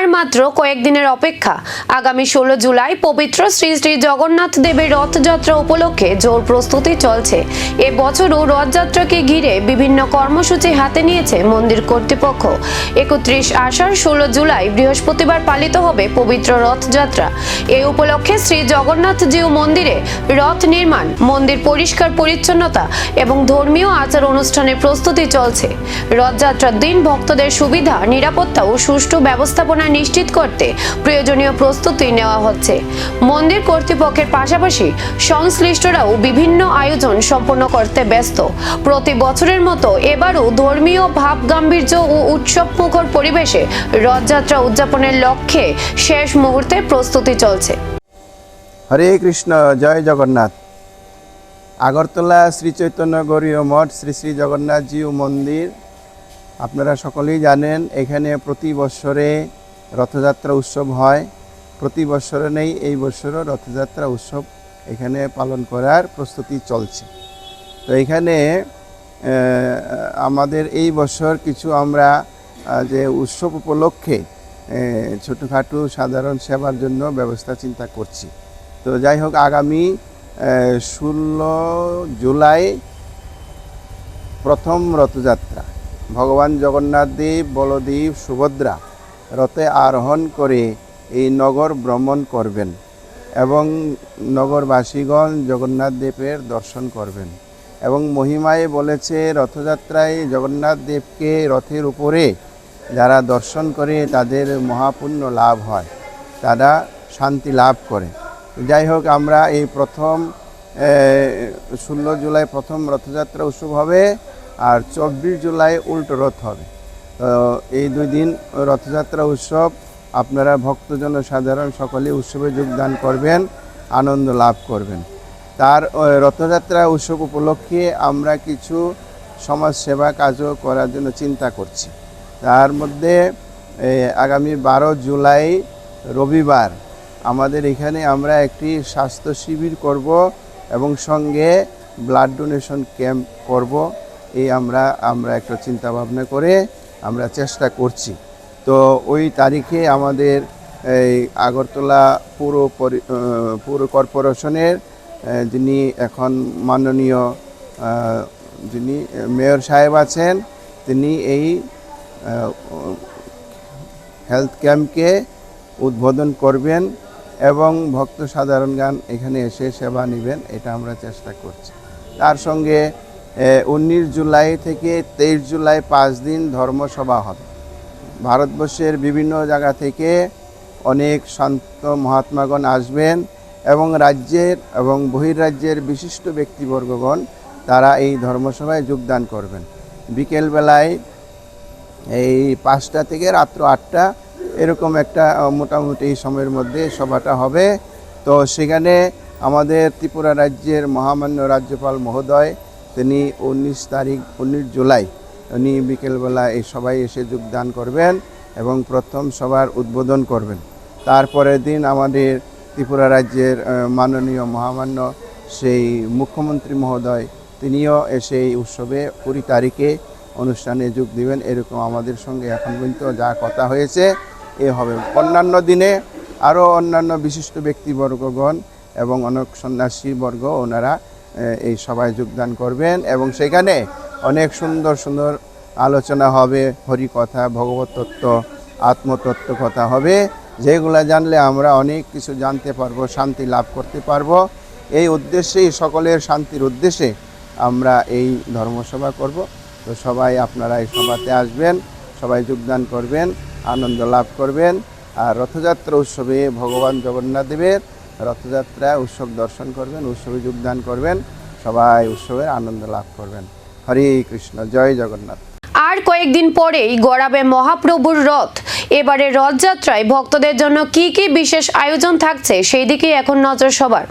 আর মাত্র কয়েকদিনের অপেক্ষা। আগামী 16 জুলাই পবিত্র শ্রী শ্রী জগন্নাথ দেবের রথযাত্রা উপলক্ষে জোর প্রস্তুতি চলছে। এ বছরও রথযাত্রাকে ঘিরে বিভিন্ন কর্মসূচি হাতে নিয়েছে মন্দির কর্তৃপক্ষ। 31 আষাঢ় 16 জুলাই বৃহস্পতিবার পালিত হবে পবিত্র রথযাত্রা। এই উপলক্ষে শ্রী জগন্নাথ জিউ মন্দিরে রথ নির্মাণ, মন্দির পরিষ্কার পরিচ্ছন্নতা এবং ধর্মীয় আচার অনুষ্ঠানের প্রস্তুতি চলছে। রথযাত্রার দিন ভক্তদের সুবিধা, নিরাপত্তা ও সুষ্ঠু ব্যবস্থাপনা নিশ্চিত করতে প্রয়োজনীয় প্রস্তুতি নেওয়া হচ্ছে। মন্দির কর্তৃপক্ষের পাশাপাশি সংশ্লিষ্টরাও বিভিন্ন আয়োজন সম্পন্ন করতে ব্যস্ত। প্রতি বছরের মতো এবারও ধর্মীয় ভাব গাম্ভীর্য ও উৎসবমুখর পরিবেশে রথযাত্রা উদযাপনের লক্ষ্যে শেষ মুহূর্তে প্রস্তুতি চলছে। হরে কৃষ্ণ, জয় জগন্নাথ। আগরতলা শ্রী চৈতন্য গৌরীয় মঠ শ্রী শ্রী জগন্নাথ জিউ মন্দির, আপনারা সকলেই জানেন এখানে প্রতি বছরে রথযাত্রা উৎসব হয়। প্রতি বছরে নেই, এই বছরও রথযাত্রা উৎসব এখানে পালন করার প্রস্তুতি চলছে। তো এখানে আমাদের এই বছর কিছু আমরা যে উৎসব উপলক্ষে ছোটোখাটো সাধারণ সেবার জন্য ব্যবস্থা চিন্তা করছি। তো যাই হোক, আগামী 16 জুলাই প্রথম রথযাত্রা। ভগবান জগন্নাথ দেব, বলদেব, সুভদ্রা রথে আরোহণ করে এই নগর ভ্রমণ করবেন এবং নগরবাসীগণ জগন্নাথ দেবের দর্শন করবেন। এবং মহিমায় বলেছে, রথযাত্রায় জগন্নাথ দেবকে রথের উপরে যারা দর্শন করে তাদের মহাপুণ্য লাভ হয়, তারা শান্তি লাভ করে। যাই হোক, আমরা এই প্রথম 16 জুলাই প্রথম রথযাত্রা উৎসব হবে, আর 24 জুলাই উল্টো রথ হবে। তো এই 2 দিন রথযাত্রা উৎসব, আপনারা ভক্তজন সাধারণ সকলে উৎসবে যোগদান করবেন, আনন্দ লাভ করবেন। তার রথযাত্রা উৎসব উপলক্ষে আমরা কিছু সমাজ সেবা কাজও করার জন্য চিন্তা করছি। তার মধ্যে আগামী 12 জুলাই রবিবার আমাদের এখানে আমরা একটি স্বাস্থ্য শিবির করব এবং সঙ্গে ব্লাড ডোনেশন ক্যাম্প করব। এই আমরা একটা চিন্তা ভাবনা করে আমরা চেষ্টা করছি। তো ওই তারিখে আমাদের এই আগরতলা পৌর কর্পোরেশনের যিনি এখন মাননীয় যিনি মেয়র সাহেব আছেন, তিনি এই হেলথ ক্যাম্পকে উদ্বোধন করবেন এবং ভক্ত সাধারণগণ এখানে এসে সেবা নেবেন, এটা আমরা চেষ্টা করছি। তার সঙ্গে 19 জুলাই থেকে 23 জুলাই 5 দিন ধর্মসভা হবে। ভারতবর্ষের বিভিন্ন জায়গা থেকে অনেক সন্ত মহাত্মাগণ আসবেন এবং রাজ্যের এবং বহির্রাজ্যের বিশিষ্ট ব্যক্তিবর্গগণ তারা এই ধর্মসভায় যোগদান করবেন। বিকেলবেলায় এই 5টা থেকে রাত্র 8টা এরকম একটা মোটামুটি এই সময়ের মধ্যে সভাটা হবে। তো সেখানে আমাদের ত্রিপুরা রাজ্যের মহামান্য রাজ্যপাল মহোদয়, তিনি 19 জুলাই উনি বিকেলবেলা এই সভায় এসে যোগদান করবেন এবং প্রথম সভার উদ্বোধন করবেন। তারপরের দিন আমাদের ত্রিপুরা রাজ্যের মাননীয় মহামান্য সেই মুখ্যমন্ত্রী মহোদয়, তিনিও এসে এই উৎসবে 20 তারিখে অনুষ্ঠানে যোগ দিবেন। এরকম আমাদের সঙ্গে এখন পর্যন্ত যা কথা হয়েছে এ হবে। অন্যান্য দিনে আরও অন্যান্য বিশিষ্ট ব্যক্তিবর্গগণ এবং অনেক সন্ন্যাসীবর্গ ওনারা এই সভায় যোগদান করবেন এবং সেখানে অনেক সুন্দর সুন্দর আলোচনা হবে, হরিকথা, ভগবত তত্ত্ব, আত্মতত্ত্ব কথা হবে, যেগুলা জানলে আমরা অনেক কিছু জানতে পারবো, শান্তি লাভ করতে পারবো। এই উদ্দেশ্যেই, সকলের শান্তির উদ্দেশ্যে আমরা এই ধর্মসভা করব। তো সবাই আপনারা এই সভাতে আসবেন, সবাই যোগদান করবেন, আনন্দ লাভ করবেন। আর রথযাত্রা উৎসবে ভগবান জগন্নাথ দেবের রথযাত্রা উৎসব দর্শন করবেন, উৎসবে যোগদান করবেন, সবাই উৎসবের আনন্দ লাভ করবেন। হরে কৃষ্ণ, জয় জগন্নাথ। আর কয়েকদিন পরেই গড়াবে মহাপ্রভুর রথ। এবারে রথযাত্রায় ভক্তদের জন্য কি কি বিশেষ আয়োজন থাকছে সেই দিকেই এখন নজর সবার।